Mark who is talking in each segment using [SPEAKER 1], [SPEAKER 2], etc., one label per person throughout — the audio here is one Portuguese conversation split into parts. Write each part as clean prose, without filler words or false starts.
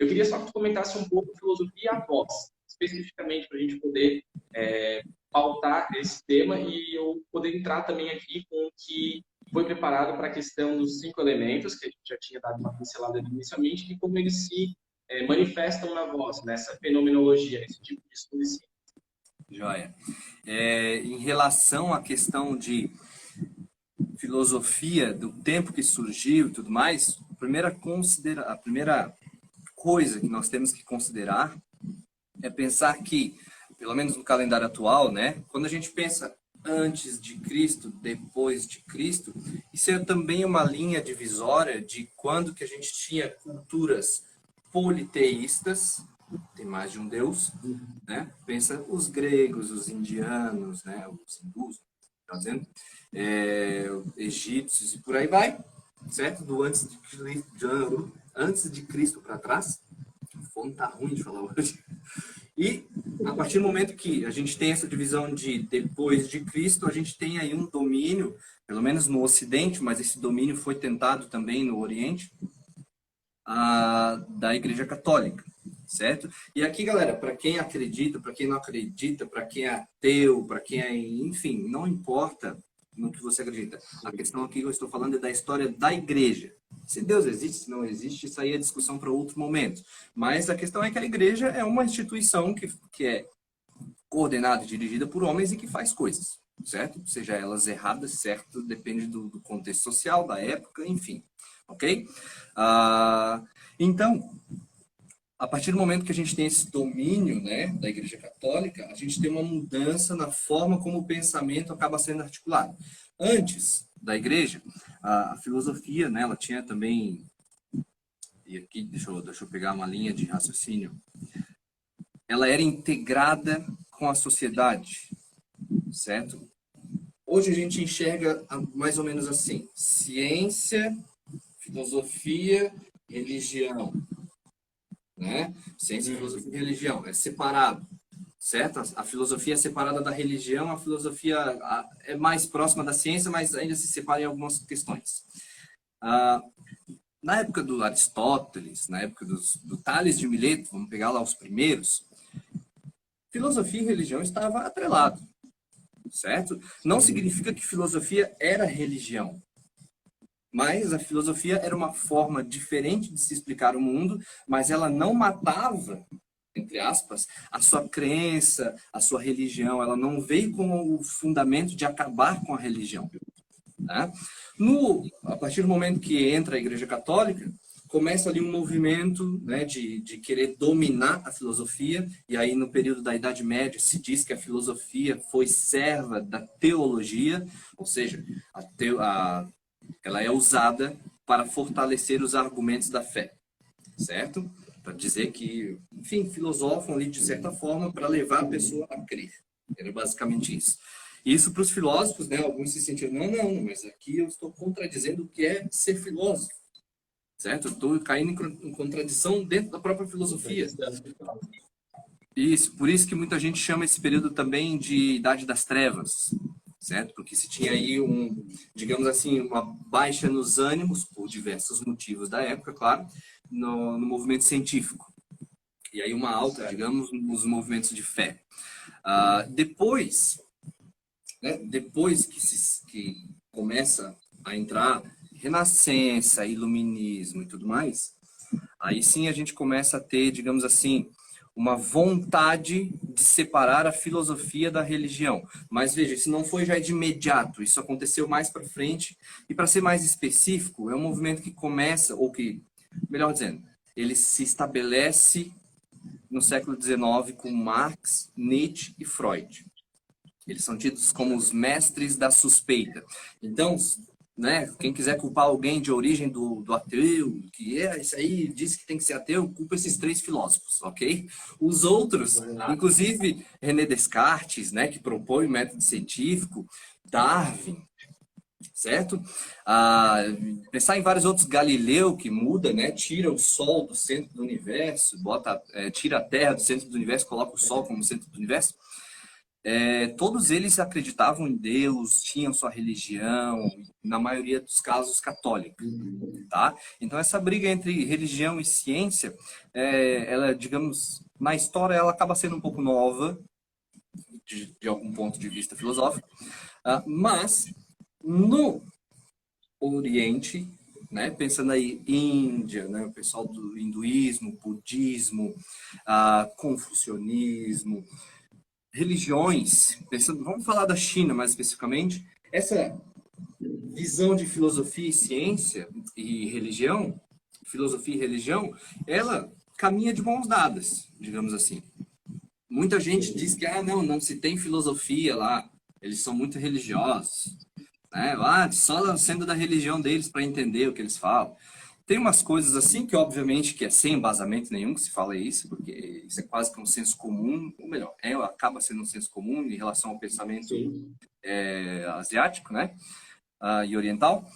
[SPEAKER 1] queria só que tu comentasse um pouco filosofia após, especificamente para a gente poder pautar esse tema e eu poder entrar também aqui com o que foi preparado para a questão dos 5 elementos, que a gente já tinha dado uma pincelada inicialmente, e como eles se manifestam na voz, nessa fenomenologia, nesse tipo de exposição.
[SPEAKER 2] Joia. Em relação à questão de filosofia, do tempo que surgiu e tudo mais, a primeira coisa que nós temos que considerar é pensar que, pelo menos no calendário atual, né, quando a gente pensa antes de Cristo, depois de Cristo, isso é também uma linha divisória de quando que a gente tinha culturas politeístas, tem mais de um deus, né? Pensa os gregos, os indianos, né? Os hindus, tá dizendo? Egípcios e por aí vai, certo? Do antes de Cristo para trás. O fone tá ruim de falar hoje. E a partir do momento que a gente tem essa divisão de depois de Cristo, a gente tem aí um domínio, pelo menos no Ocidente, mas esse domínio foi tentado também no Oriente, da Igreja Católica, certo? E aqui, galera, para quem acredita, para quem não acredita, para quem é ateu, para quem é, enfim, não importa no que você acredita. A questão aqui que eu estou falando é da história da Igreja. Se Deus existe, se não existe, isso aí é discussão para outro momento. Mas a questão é que a Igreja é uma instituição que é coordenada e dirigida por homens e que faz coisas, certo? Seja elas erradas, certo? Depende do contexto social, da época, enfim. Ok? Então, a partir do momento que a gente tem esse domínio, né, da Igreja Católica, a gente tem uma mudança na forma como o pensamento acaba sendo articulado. Antes da Igreja, a filosofia, né, ela tinha também... E aqui, deixa eu pegar uma linha de raciocínio. Ela era integrada com a sociedade, certo? Hoje a gente enxerga mais ou menos assim: ciência, filosofia, religião, né? Ciência, filosofia e religião é separado, certo? A filosofia é separada da religião, a filosofia é mais próxima da ciência, mas ainda se separa em algumas questões. Na época do Aristóteles, na época do Tales de Mileto, vamos pegar lá os primeiros, filosofia e religião estavam atrelados, certo? Não significa que filosofia era religião, mas a filosofia era uma forma diferente de se explicar o mundo, mas ela não matava, entre aspas, a sua crença, a sua religião. Ela não veio com o fundamento de acabar com a religião. Tá? A partir do momento que entra a Igreja Católica, começa ali um movimento, né, de querer dominar a filosofia, e aí no período da Idade Média se diz que a filosofia foi serva da teologia, ou seja, ela é usada para fortalecer os argumentos da fé, certo? Para dizer que, enfim, filosofam ali de certa forma para levar a pessoa a crer. Era basicamente isso. Isso para os filósofos, né? Alguns se sentiram, não, mas aqui eu estou contradizendo o que é ser filósofo, certo? Eu estou caindo em contradição dentro da própria filosofia. Isso, por isso que muita gente chama esse período também de Idade das Trevas, certo? Porque se tinha aí digamos assim, uma baixa nos ânimos, por diversos motivos da época, claro, no movimento científico. E aí uma alta, digamos, nos movimentos de fé. Depois que começa a entrar Renascença, Iluminismo e tudo mais, aí sim a gente começa a ter, digamos assim, uma vontade de separar a filosofia da religião. Mas veja, isso não foi já de imediato, isso aconteceu mais para frente. E para ser mais específico, é um movimento que começa, ou que, melhor dizendo, ele se estabelece no século XIX com Marx, Nietzsche e Freud. Eles são tidos como os mestres da suspeita. Então, né, quem quiser culpar alguém de origem do ateu, que isso aí diz que tem que ser ateu, culpa esses 3 filósofos, ok? Os outros, inclusive René Descartes, né, que propõe o método científico, Darwin, certo? Pensar em vários outros, Galileu, que muda, né, tira o Sol do centro do universo, tira a Terra do centro do universo, coloca o Sol como centro do universo. todos eles acreditavam em Deus, tinham sua religião, na maioria dos casos católica, tá? Então essa briga entre religião e ciência, ela, digamos, na história ela acaba sendo um pouco nova, de algum ponto de vista filosófico, mas no Oriente, né, pensando aí Índia, né, o pessoal do hinduísmo, budismo, confucionismo, religiões, pensando, vamos falar da China mais especificamente, essa visão de filosofia e ciência e religião, filosofia e religião, ela caminha de mãos dadas, digamos assim. Muita gente diz que não se tem filosofia lá, eles são muito religiosos, né? Só sendo da religião deles para entender o que eles falam. Tem umas coisas assim que, obviamente, que é sem embasamento nenhum que se fala isso, porque isso é quase que um senso comum, ou melhor, acaba sendo um senso comum em relação ao pensamento asiático, né? E oriental.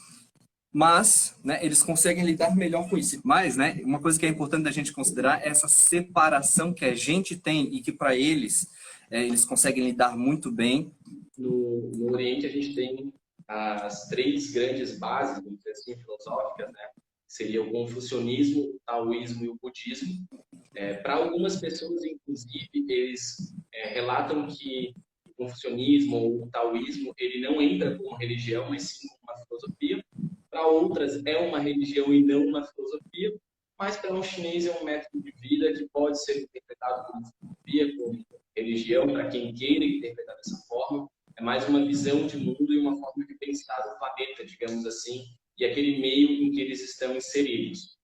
[SPEAKER 2] Mas, né, eles conseguem lidar melhor com isso. Mas, né, uma coisa que é importante da gente considerar é essa separação que a gente tem e que para eles, eles conseguem lidar muito bem.
[SPEAKER 1] No Oriente a gente tem as três grandes bases, vamos dizer assim, filosóficas, né? Seria o confucionismo, o taoísmo e o budismo. Para algumas pessoas, inclusive, eles relatam que o confucionismo ou o taoísmo ele não entra como religião, mas sim como uma filosofia. Para outras é uma religião e não uma filosofia, mas para um chinês é um método de vida que pode ser interpretado como filosofia, como religião, para quem queira interpretar dessa forma. É mais uma visão de mundo e uma forma de pensar o planeta, digamos assim, e aquele meio em que eles estão inseridos.